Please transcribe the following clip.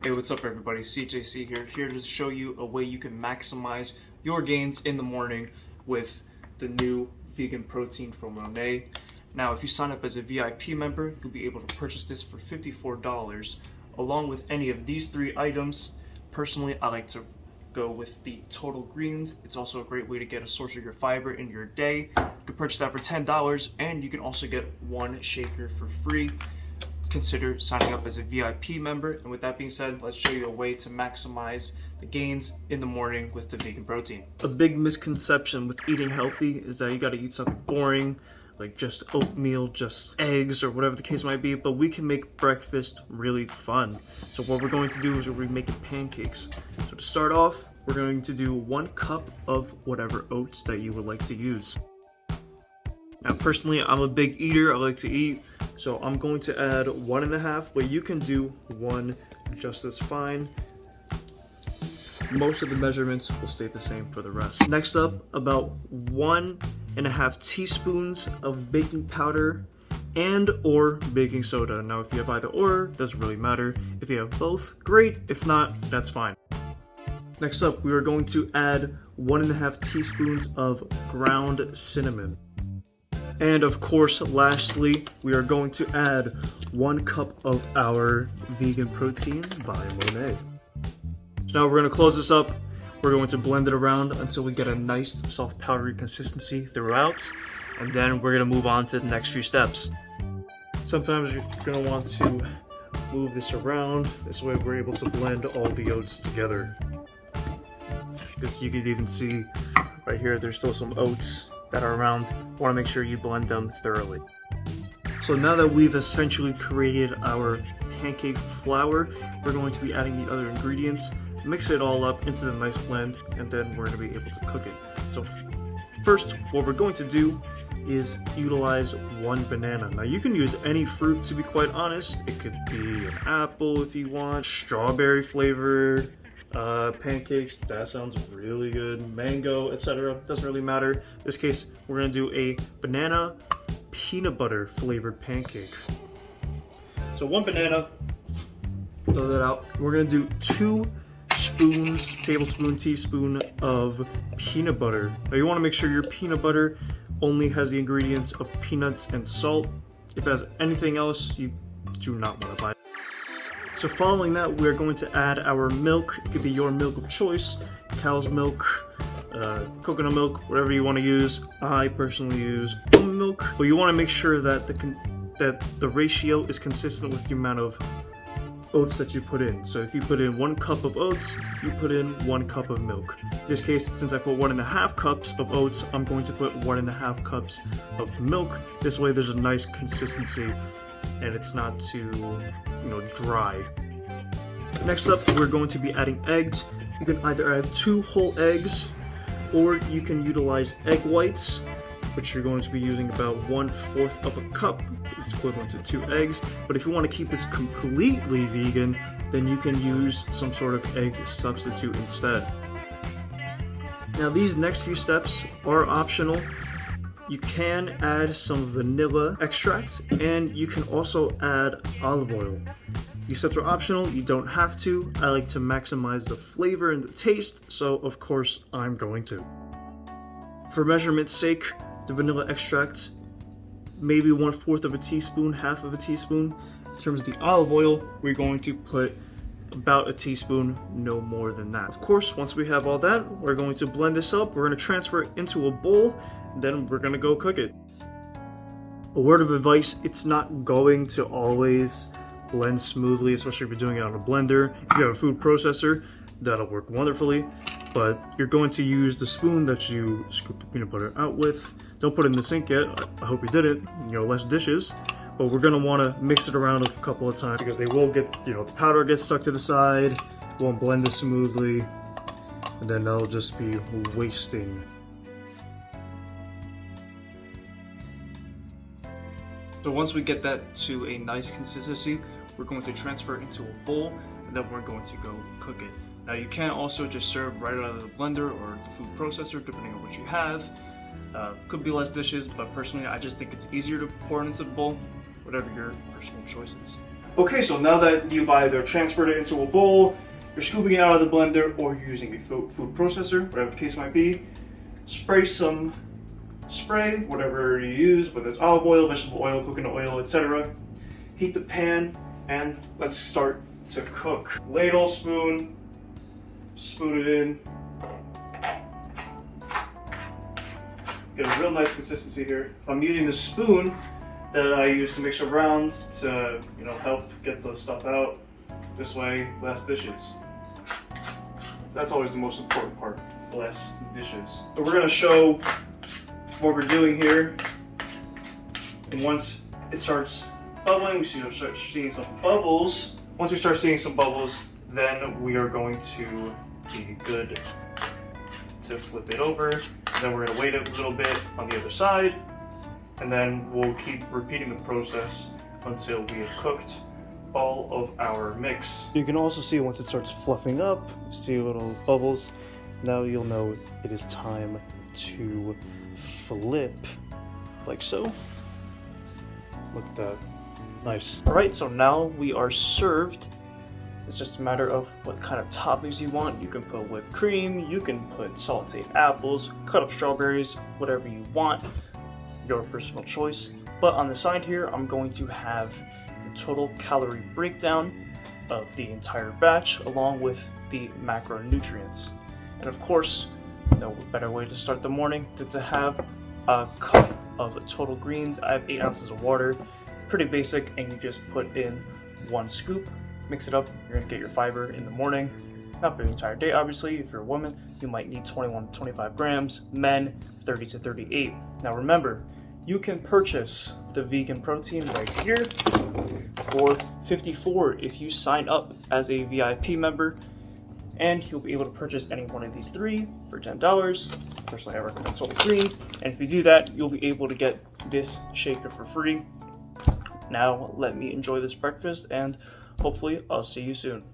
Hey, what's up everybody? CJC here to show you a way you can maximize your gains in the morning with the new vegan protein from WandA. Now, if you sign up as a VIP member, you'll be able to purchase this for $54 along with any of these three items. Personally, I like to go with the total greens. It's also a great way to get a source of your fiber in your day. You can purchase that for $10 and you can also get one shaker for free. Consider signing up as a VIP member. And with that being said, let's show you a way to maximize the gains in the morning with the vegan protein. A big misconception with eating healthy is that you gotta eat something boring, like just oatmeal, just eggs, or whatever the case might be, but we can make breakfast really fun. So what we're going to do is we're making pancakes. So to start off, we're going to do 1 cup of whatever oats that you would like to use. Now personally, I'm a big eater, I like to eat, so I'm going to add 1.5, but you can do 1 just as fine. Most of the measurements will stay the same for the rest. Next up, about 1.5 teaspoons of baking powder and or baking soda. Now if you have either or, doesn't really matter. If you have both, great. If not, that's fine. Next up, we are going to add 1.5 teaspoons of ground cinnamon. And of course, lastly, we are going to add 1 cup of our vegan protein by Monat. So now we're going to close this up. We're going to blend it around until we get a nice soft powdery consistency throughout. And then we're going to move on to the next few steps. Sometimes you're going to want to move this around. This way we're able to blend all the oats together. Because you can even see right here, there's still some oats that are around. Want to make sure you blend them thoroughly. So now that we've essentially created our pancake flour, we're going to be adding the other ingredients, mix it all up into the nice blend, and then we're going to be able to cook it. So first, what we're going to do is utilize 1 banana. Now you can use any fruit, to be quite honest. It could be an apple if you want, strawberry flavored pancakes, that sounds really good, mango, etc. Doesn't really matter. In this case, we're going to do a banana peanut butter flavored pancake. So 1 banana, throw that out. We're going to do 2 teaspoon of peanut butter. Now you want to make sure your peanut butter only has the ingredients of peanuts and salt. If it has anything else, you do not want to buy it. So following that, we're going to add our milk. It could be your milk of choice, cow's milk, coconut milk, whatever you want to use. I personally use almond milk, but you want to make sure that the ratio is consistent with the amount of oats that you put in. So if you put in 1 cup of oats, you put in 1 cup of milk. In this case, since I put 1.5 cups of oats, I'm going to put 1.5 cups of milk. This way there's a nice consistency and it's not too, dry. Next up, we're going to be adding eggs. You can either add 2 whole eggs, or you can utilize egg whites, which you're going to be using about 1/4 of a cup. It's equivalent to 2 eggs. But if you want to keep this completely vegan, then you can use some sort of egg substitute instead. Now these next few steps are optional. You can add some vanilla extract, and you can also add olive oil. These steps are optional, you don't have to. I like to maximize the flavor and the taste, so of course I'm going to. For measurement's sake, the vanilla extract, maybe 1/4 of a teaspoon, 1/2 of a teaspoon. In terms of the olive oil, we're going to put about a teaspoon, no more than that. Of course, once we have all that, we're going to blend this up. We're going to transfer it into a bowl, then we're going to go cook it. A word of advice, it's not going to always blend smoothly, especially if you're doing it on a blender. If you have a food processor, that'll work wonderfully, but you're going to use the spoon that you scoop the peanut butter out with. Don't put it in the sink yet. I hope you didn't, less dishes. But we're going to want to mix it around a couple of times because they will get, the powder gets stuck to the side, won't blend as smoothly, and then that'll just be wasting. So once we get that to a nice consistency, we're going to transfer it into a bowl, and then we're going to go cook it. Now you can also just serve right out of the blender or the food processor, depending on what you have. Could be less dishes, but personally I just think it's easier to pour it into the bowl, whatever your personal choice is. Okay, so now that you've either transferred it into a bowl, you're scooping it out of the blender, or you're using a food processor, whatever the case might be, spray some spray, whatever you use, whether it's olive oil, vegetable oil, coconut oil, etc. Heat the pan, and let's start to cook. Ladle, spoon it in. Get a real nice consistency here. I'm using the spoon that I use to mix around to, help get the stuff out. This way, less dishes. That's always the most important part, less dishes. So we're gonna show what we're doing here. And once it starts bubbling, we start seeing some bubbles. Once we start seeing some bubbles, then we are going to be good to flip it over. And then we're gonna wait a little bit on the other side, and then we'll keep repeating the process until we have cooked all of our mix. You can also see once it starts fluffing up, see little bubbles. Now you'll know it is time to flip, like so. Look at that, nice. All right, so now we are served. It's just a matter of what kind of toppings you want. You can put whipped cream, you can put sauteed apples, cut up strawberries, whatever you want, your personal choice. But on the side here, I'm going to have the total calorie breakdown of the entire batch, along with the macronutrients. And of course, no better way to start the morning than to have a cup of total greens. I have 8 ounces of water, pretty basic, and you just put in 1 scoop. Mix it up, you're gonna get your fiber in the morning. Not for the entire day, obviously. If you're a woman, you might need 21 to 25 grams. Men, 30 to 38. Now remember, you can purchase the vegan protein right here for $54 if you sign up as a VIP member. And you'll be able to purchase any one of these 3 for $10. Personally, I recommend Total Greens. And if you do that, you'll be able to get this shaker for free. Now, let me enjoy this breakfast, and hopefully I'll see you soon.